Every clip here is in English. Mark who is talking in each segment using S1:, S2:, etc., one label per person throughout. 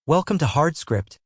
S1: Welcome to Hard Script.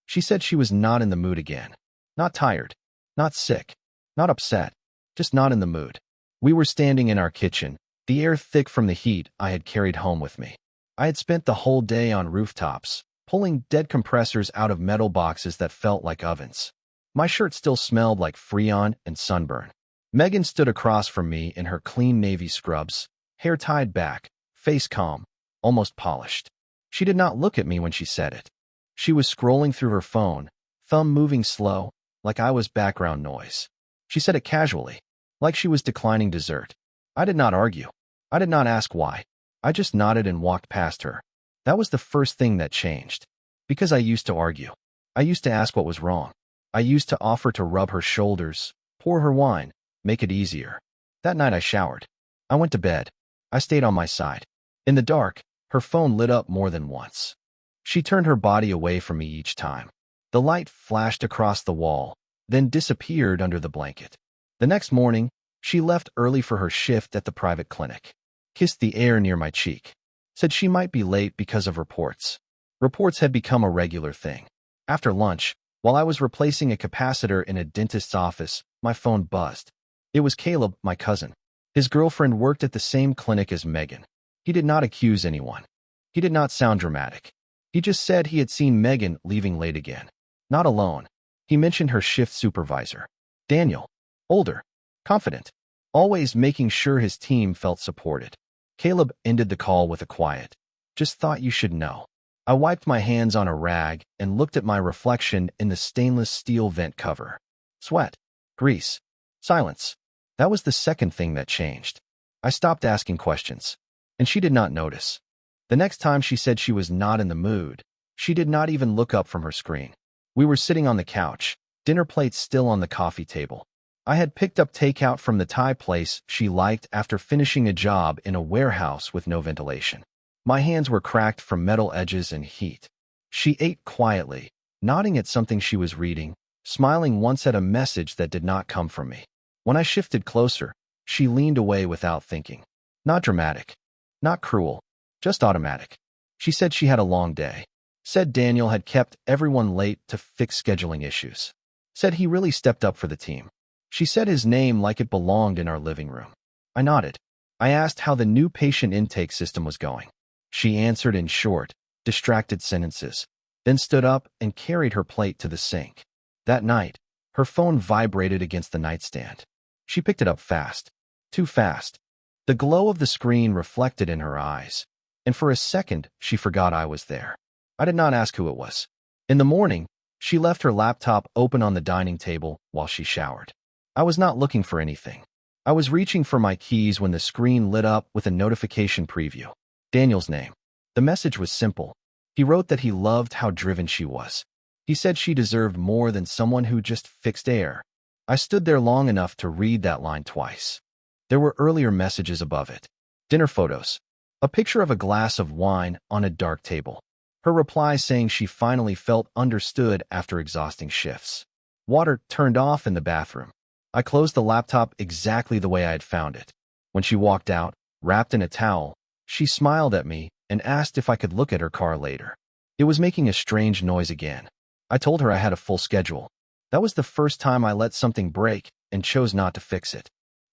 S2: She said she was not in the mood again. Not tired, not sick, not upset, just not in the mood. We were standing in our kitchen, the air thick from the heat I had carried home with me. I had spent the whole day on rooftops, pulling dead compressors out of metal boxes that felt like ovens. My shirt still smelled like Freon and sunburn. Megan stood across from me in her clean navy scrubs, hair tied back, face calm, almost polished. She did not look at me when she said it. She was scrolling through her phone, thumb moving slow, like I was background noise. She said it casually, like she was declining dessert. I did not argue. I did not ask why. I just nodded and walked past her. That was the first thing that changed. Because I used to argue. I used to ask what was wrong. I used to offer to rub her shoulders, pour her wine, make it easier. That night I showered. I went to bed. I stayed on my side. In the dark, her phone lit up more than once. She turned her body away from me each time. The light flashed across the wall, then disappeared under the blanket. The next morning, she left early for her shift at the private clinic. Kissed the air near my cheek. Said she might be late because of reports. Reports had become a regular thing. After lunch, while I was replacing a capacitor in a dentist's office, my phone buzzed. It was Caleb, my cousin. His girlfriend worked at the same clinic as Megan. He did not accuse anyone. He did not sound dramatic. He just said he had seen Megan leaving late again. Not alone. He mentioned her shift supervisor. Daniel. Older. Confident. Always making sure his team felt supported. Caleb ended the call with a quiet, "Just thought you should know." I wiped my hands on a rag and looked at my reflection in the stainless steel vent cover. Sweat. Grease. Silence. That was the second thing that changed. I stopped asking questions. And she did not notice. The next time she said she was not in the mood, she did not even look up from her screen. We were sitting on the couch, dinner plates still on the coffee table. I had picked up takeout from the Thai place she liked after finishing a job in a warehouse with no ventilation. My hands were cracked from metal edges and heat. She ate quietly, nodding at something she was reading, smiling once at a message that did not come from me. When I shifted closer, she leaned away without thinking. Not dramatic. Not cruel, just automatic. She said she had a long day. Said Daniel had kept everyone late to fix scheduling issues. Said he really stepped up for the team. She said his name like it belonged in our living room. I nodded. I asked how the new patient intake system was going. She answered in short, distracted sentences, then stood up and carried her plate to the sink. That night, her phone vibrated against the nightstand. She picked it up fast. Too fast. The glow of the screen reflected in her eyes, and for a second she forgot I was there. I did not ask who it was. In the morning, she left her laptop open on the dining table while she showered. I was not looking for anything. I was reaching for my keys when the screen lit up with a notification preview. Daniel's name. The message was simple. He wrote that he loved how driven she was. He said she deserved more than someone who just fixed air. I stood there long enough to read that line twice. There were earlier messages above it. Dinner photos. A picture of a glass of wine on a dark table. Her reply saying she finally felt understood after exhausting shifts. Water turned off in the bathroom. I closed the laptop exactly the way I had found it. When she walked out, wrapped in a towel, she smiled at me and asked if I could look at her car later. It was making a strange noise again. I told her I had a full schedule. That was the first time I let something break and chose not to fix it.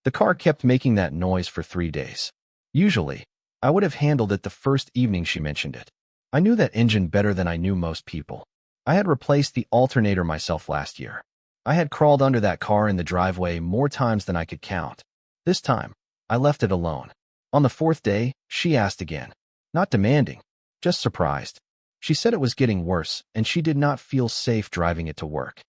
S2: The car kept making that noise for 3 days. Usually, I would have handled it the first evening she mentioned it. I knew that engine better than I knew most people. I had replaced the alternator myself last year. I had crawled under that car in the driveway more times than I could count. This time, I left it alone. On the 4th day, she asked again. Not demanding, just surprised. She said it was getting worse and she did not feel safe driving it to work.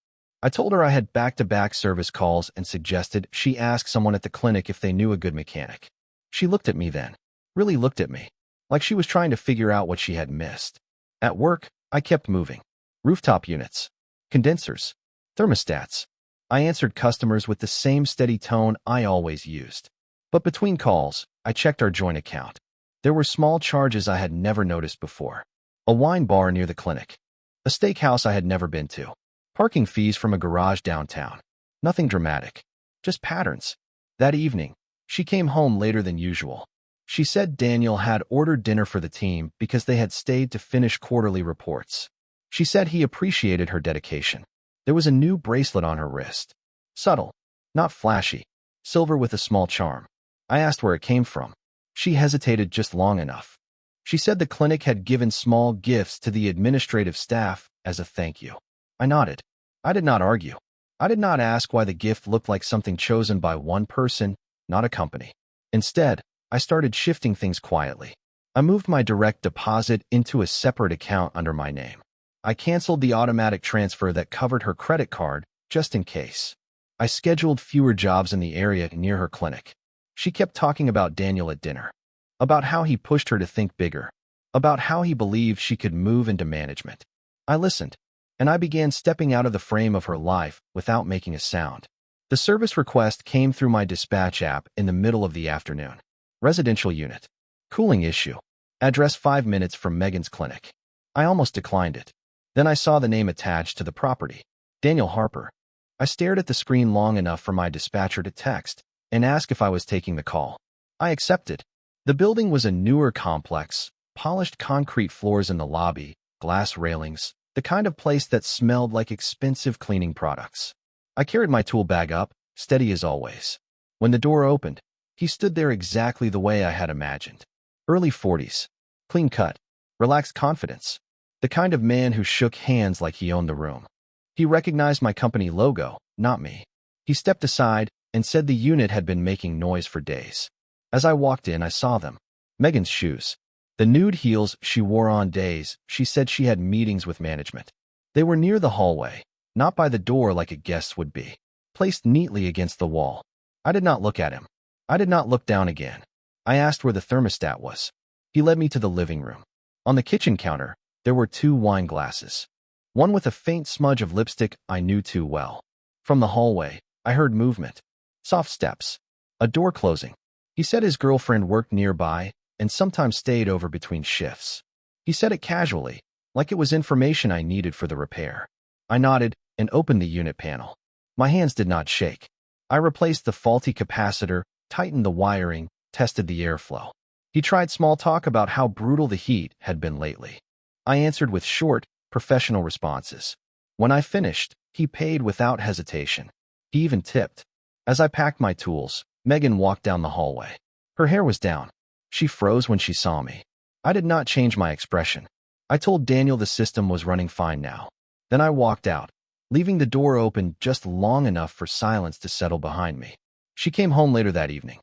S2: I told her I had back-to-back service calls and suggested she ask someone at the clinic if they knew a good mechanic. She looked at me then, really looked at me, like she was trying to figure out what she had missed. At work, I kept moving. Rooftop units, condensers, thermostats. I answered customers with the same steady tone I always used. But between calls, I checked our joint account. There were small charges I had never noticed before. A wine bar near the clinic. A steakhouse I had never been to. Parking fees from a garage downtown. Nothing dramatic. Just patterns. That evening, she came home later than usual. She said Daniel had ordered dinner for the team because they had stayed to finish quarterly reports. She said he appreciated her dedication. There was a new bracelet on her wrist. Subtle, not flashy, silver with a small charm. I asked where it came from. She hesitated just long enough. She said the clinic had given small gifts to the administrative staff as a thank you. I nodded. I did not argue. I did not ask why the gift looked like something chosen by one person, not a company. Instead, I started shifting things quietly. I moved my direct deposit into a separate account under my name. I canceled the automatic transfer that covered her credit card, just in case. I scheduled fewer jobs in the area near her clinic. She kept talking about Daniel at dinner, about how he pushed her to think bigger, about how he believed she could move into management. I listened, and I began stepping out of the frame of her life without making a sound. The service request came through my dispatch app in the middle of the afternoon. Residential unit. Cooling issue. Address 5 minutes from Megan's clinic. I almost declined it. Then I saw the name attached to the property. Daniel Harper. I stared at the screen long enough for my dispatcher to text and ask if I was taking the call. I accepted. The building was a newer complex, polished concrete floors in the lobby, glass railings, the kind of place that smelled like expensive cleaning products. I carried my tool bag up, steady as always. When the door opened, he stood there exactly the way I had imagined. Early 40s. Clean cut. Relaxed confidence. The kind of man who shook hands like he owned the room. He recognized my company logo, not me. He stepped aside and said the unit had been making noise for days. As I walked in, I saw them. Megan's shoes. The nude heels she wore on days she said she had meetings with management. They were near the hallway, not by the door like a guest would be, placed neatly against the wall. I did not look at him. I did not look down again. I asked where the thermostat was. He led me to the living room. On the kitchen counter, there were 2 wine glasses. One with a faint smudge of lipstick I knew too well. From the hallway, I heard movement. Soft steps. A door closing. He said his girlfriend worked nearby and sometimes stayed over between shifts. He said it casually, like it was information I needed for the repair. I nodded and opened the unit panel. My hands did not shake. I replaced the faulty capacitor, tightened the wiring, tested the airflow. He tried small talk about how brutal the heat had been lately. I answered with short, professional responses. When I finished, he paid without hesitation. He even tipped. As I packed my tools, Megan walked down the hallway. Her hair was down. She froze when she saw me. I did not change my expression. I told Daniel the system was running fine now. Then I walked out, leaving the door open just long enough for silence to settle behind me. She came home later that evening.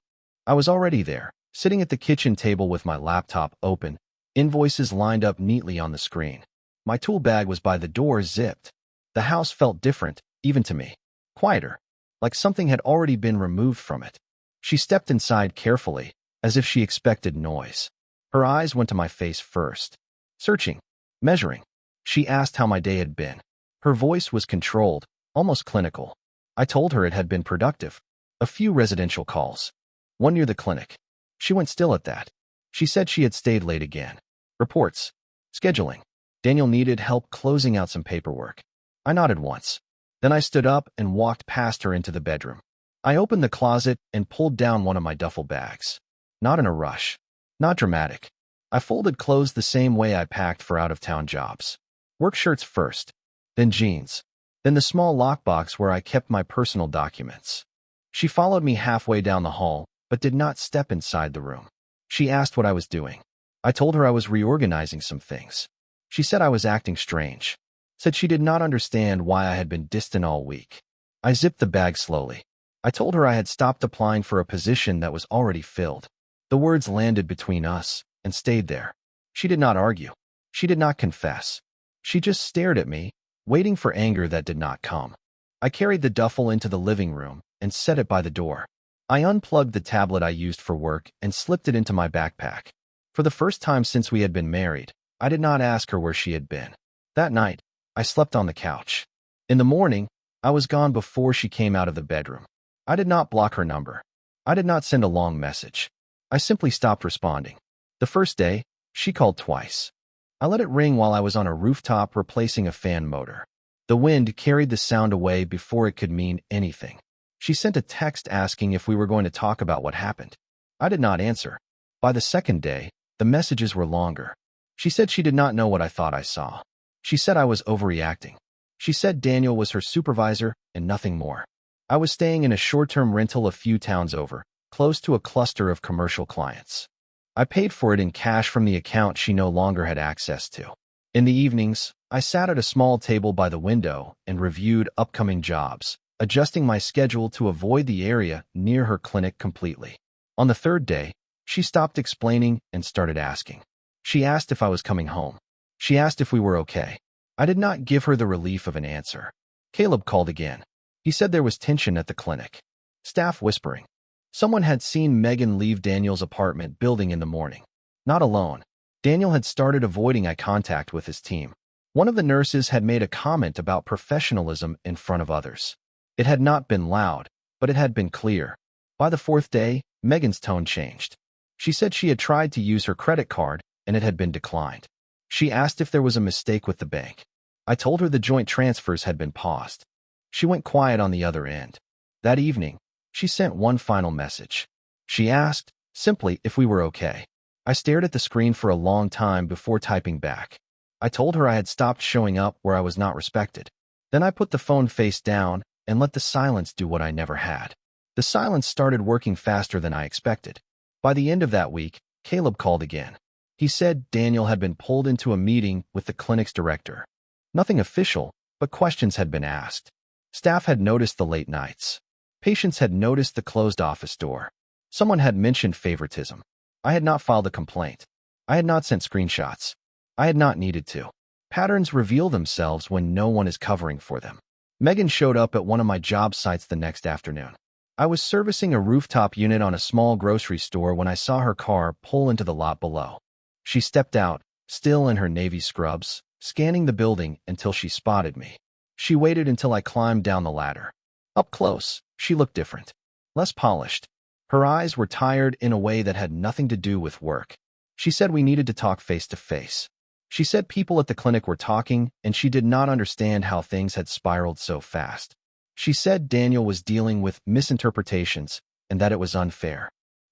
S2: I was already there, sitting at the kitchen table with my laptop open, invoices lined up neatly on the screen. My tool bag was by the door, zipped. The house felt different, even to me. Quieter, like something had already been removed from it. She stepped inside carefully, as if she expected noise. Her eyes went to my face first. Searching, measuring. She asked how my day had been. Her voice was controlled, almost clinical. I told her it had been productive. A few residential calls. One near the clinic. She went still at that. She said she had stayed late again. Reports. Scheduling. Daniel needed help closing out some paperwork. I nodded once. Then I stood up and walked past her into the bedroom. I opened the closet and pulled down one of my duffel bags. Not in a rush. Not dramatic. I folded clothes the same way I packed for out-of-town jobs. Work shirts first, then jeans, then the small lockbox where I kept my personal documents. She followed me halfway down the hall, but did not step inside the room. She asked what I was doing. I told her I was reorganizing some things. She said I was acting strange. Said she did not understand why I had been distant all week. I zipped the bag slowly. I told her I had stopped applying for a position that was already filled. The words landed between us and stayed there. She did not argue. She did not confess. She just stared at me, waiting for anger that did not come. I carried the duffel into the living room and set it by the door. I unplugged the tablet I used for work and slipped it into my backpack. For the first time since we had been married, I did not ask her where she had been. That night, I slept on the couch. In the morning, I was gone before she came out of the bedroom. I did not block her number. I did not send a long message. I simply stopped responding. The first day, she called twice. I let it ring while I was on a rooftop replacing a fan motor. The wind carried the sound away before it could mean anything. She sent a text asking if we were going to talk about what happened. I did not answer. By the second day, the messages were longer. She said she did not know what I thought I saw. She said I was overreacting. She said Daniel was her supervisor and nothing more. I was staying in a short-term rental a few towns over, close to a cluster of commercial clients. I paid for it in cash from the account she no longer had access to. In the evenings, I sat at a small table by the window and reviewed upcoming jobs, adjusting my schedule to avoid the area near her clinic completely. On the third day, she stopped explaining and started asking. She asked if I was coming home. She asked if we were okay. I did not give her the relief of an answer. Caleb called again. He said there was tension at the clinic. Staff whispering. Someone had seen Megan leave Daniel's apartment building in the morning. Not alone. Daniel had started avoiding eye contact with his team. One of the nurses had made a comment about professionalism in front of others. It had not been loud, but it had been clear. By the fourth day, Megan's tone changed. She said she had tried to use her credit card and it had been declined. She asked if there was a mistake with the bank. I told her the joint transfers had been paused. She went quiet on the other end. That evening, she sent one final message. She asked, simply, if we were okay. I stared at the screen for a long time before typing back. I told her I had stopped showing up where I was not respected. Then I put the phone face down and let the silence do what I never had. The silence started working faster than I expected. By the end of that week, Caleb called again. He said Daniel had been pulled into a meeting with the clinic's director. Nothing official, but questions had been asked. Staff had noticed the late nights. Patients had noticed the closed office door. Someone had mentioned favoritism. I had not filed a complaint. I had not sent screenshots. I had not needed to. Patterns reveal themselves when no one is covering for them. Megan showed up at one of my job sites the next afternoon. I was servicing a rooftop unit on a small grocery store when I saw her car pull into the lot below. She stepped out, still in her navy scrubs, scanning the building until she spotted me. She waited until I climbed down the ladder. Up close, she looked different. Less polished. Her eyes were tired in a way that had nothing to do with work. She said we needed to talk face to face. She said people at the clinic were talking, and she did not understand how things had spiraled so fast. She said Daniel was dealing with misinterpretations and that it was unfair.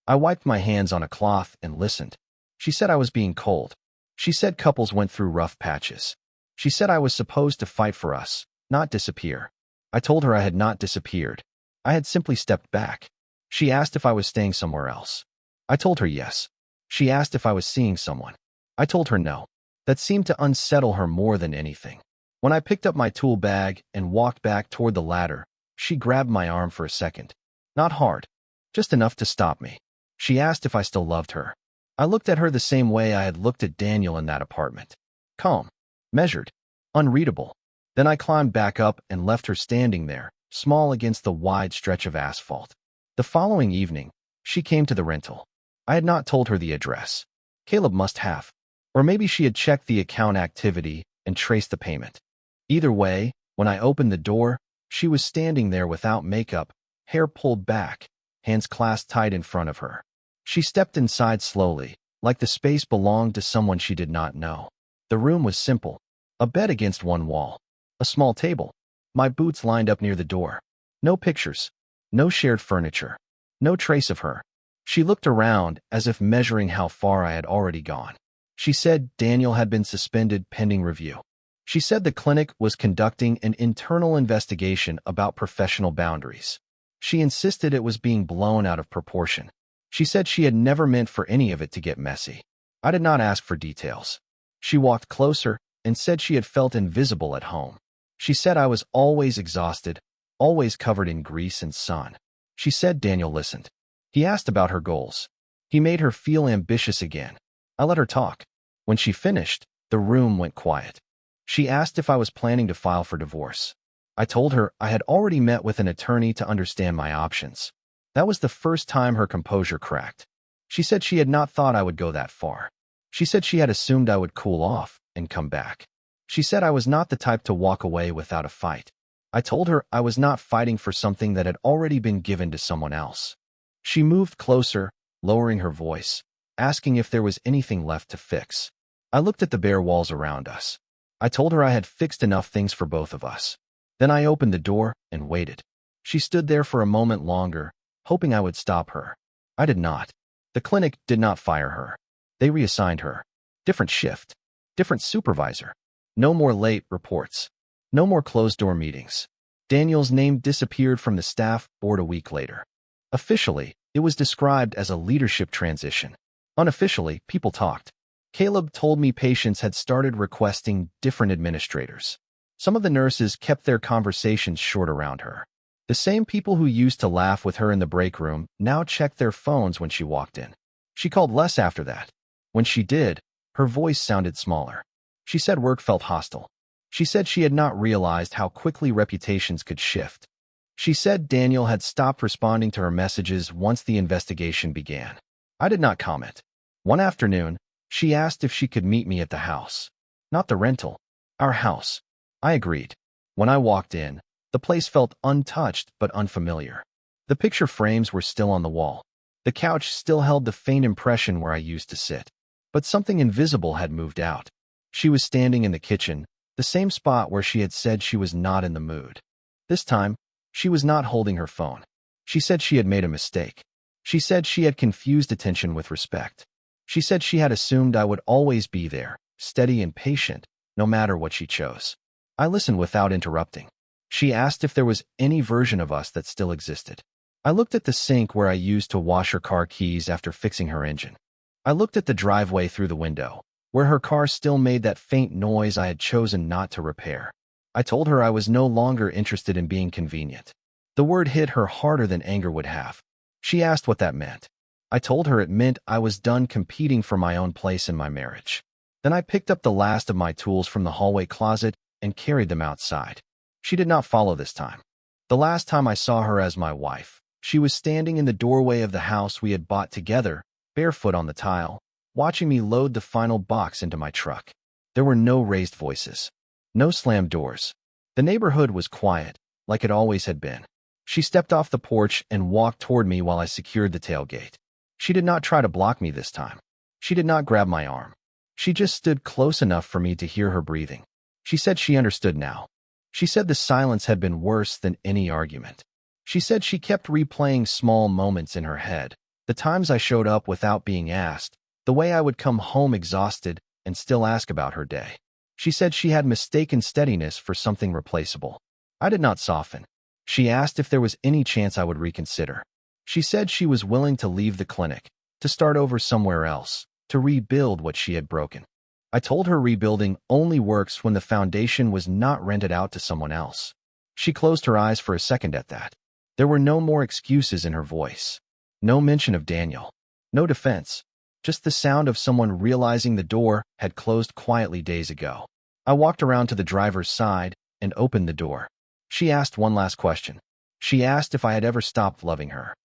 S2: I wiped my hands on a cloth and listened. She said I was being cold. She said couples went through rough patches. She said I was supposed to fight for us, not disappear. I told her I had not disappeared. I had simply stepped back. She asked if I was staying somewhere else. I told her yes. She asked if I was seeing someone. I told her no. That seemed to unsettle her more than anything. When I picked up my tool bag and walked back toward the ladder, she grabbed my arm for a second. Not hard, just enough to stop me. She asked if I still loved her. I looked at her the same way I had looked at Daniel in that apartment. Calm, measured, unreadable. Then I climbed back up and left her standing there, small against the wide stretch of asphalt. The following evening, she came to the rental. I had not told her the address. Caleb must have. Or maybe she had checked the account activity and traced the payment. Either way, when I opened the door, she was standing there without makeup, hair pulled back, hands clasped tight in front of her. She stepped inside slowly, like the space belonged to someone she did not know. The room was simple. A bed against one wall. A small table. My boots lined up near the door. No pictures. No shared furniture. No trace of her. She looked around as if measuring how far I had already gone. She said Daniel had been suspended pending review. She said the clinic was conducting an internal investigation about professional boundaries. She insisted it was being blown out of proportion. She said she had never meant for any of it to get messy. I did not ask for details. She walked closer and said she had felt invisible at home. She said I was always exhausted, always covered in grease and sun. She said Daniel listened. He asked about her goals. He made her feel ambitious again. I let her talk. When she finished, the room went quiet. She asked if I was planning to file for divorce. I told her I had already met with an attorney to understand my options. That was the first time her composure cracked. She said she had not thought I would go that far. She said she had assumed I would cool off and come back. She said I was not the type to walk away without a fight. I told her I was not fighting for something that had already been given to someone else. She moved closer, lowering her voice, asking if there was anything left to fix. I looked at the bare walls around us. I told her I had fixed enough things for both of us. Then I opened the door and waited. She stood there for a moment longer, hoping I would stop her. I did not. The The clinic did not fire her. They reassigned her. Different shift. Different supervisor. No more late reports. No more closed-door meetings. Daniel's name disappeared from the staff board a week later. Officially, it was described as a leadership transition. Unofficially, people talked. Caleb told me patients had started requesting different administrators. Some of the nurses kept their conversations short around her. The same people who used to laugh with her in the break room now checked their phones when she walked in. She called less after that. When she did, her voice sounded smaller. She said work felt hostile. She said she had not realized how quickly reputations could shift. She said Daniel had stopped responding to her messages once the investigation began. I did not comment. One afternoon, she asked if she could meet me at the house. Not the rental. Our house. I agreed. When I walked in, the place felt untouched but unfamiliar. The picture frames were still on the wall. The couch still held the faint impression where I used to sit. But something invisible had moved out. She was standing in the kitchen, the same spot where she had said she was not in the mood. This time, she was not holding her phone. She said she had made a mistake. She said she had confused attention with respect. She said she had assumed I would always be there, steady and patient, no matter what she chose. I listened without interrupting. She asked if there was any version of us that still existed. I looked at the sink where I used to wash her car keys after fixing her engine. I looked at the driveway through the window, where her car still made that faint noise I had chosen not to repair. I told her I was no longer interested in being convenient. The word hit her harder than anger would have. She asked what that meant. I told her it meant I was done competing for my own place in my marriage. Then I picked up the last of my tools from the hallway closet and carried them outside. She did not follow this time. The last time I saw her as my wife, she was standing in the doorway of the house we had bought together, barefoot on the tile, watching me load the final box into my truck. There were no raised voices. No slammed doors. The neighborhood was quiet, like it always had been. She stepped off the porch and walked toward me while I secured the tailgate. She did not try to block me this time. She did not grab my arm. She just stood close enough for me to hear her breathing. She said she understood now. She said the silence had been worse than any argument. She said she kept replaying small moments in her head, the times I showed up without being asked, the way I would come home exhausted and still ask about her day. She said she had mistaken steadiness for something replaceable. I did not soften. She asked if there was any chance I would reconsider. She said she was willing to leave the clinic, to start over somewhere else, to rebuild what she had broken. I told her rebuilding only works when the foundation was not rented out to someone else. She closed her eyes for a second at that. There were no more excuses in her voice. No mention of Daniel. No defense. Just the sound of someone realizing the door had closed quietly days ago. I walked around to the driver's side and opened the door. She asked one last question. She asked if I had ever stopped loving her.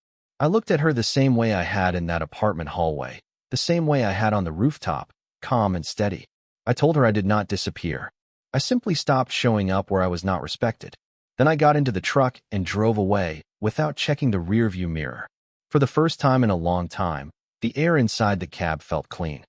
S2: I looked at her the same way I had in that apartment hallway, the same way I had on the rooftop, calm and steady. I told her I did not disappear. I simply stopped showing up where I was not respected. Then I got into the truck and drove away without checking the rearview mirror. For the first time in a long time, the air inside the cab felt clean.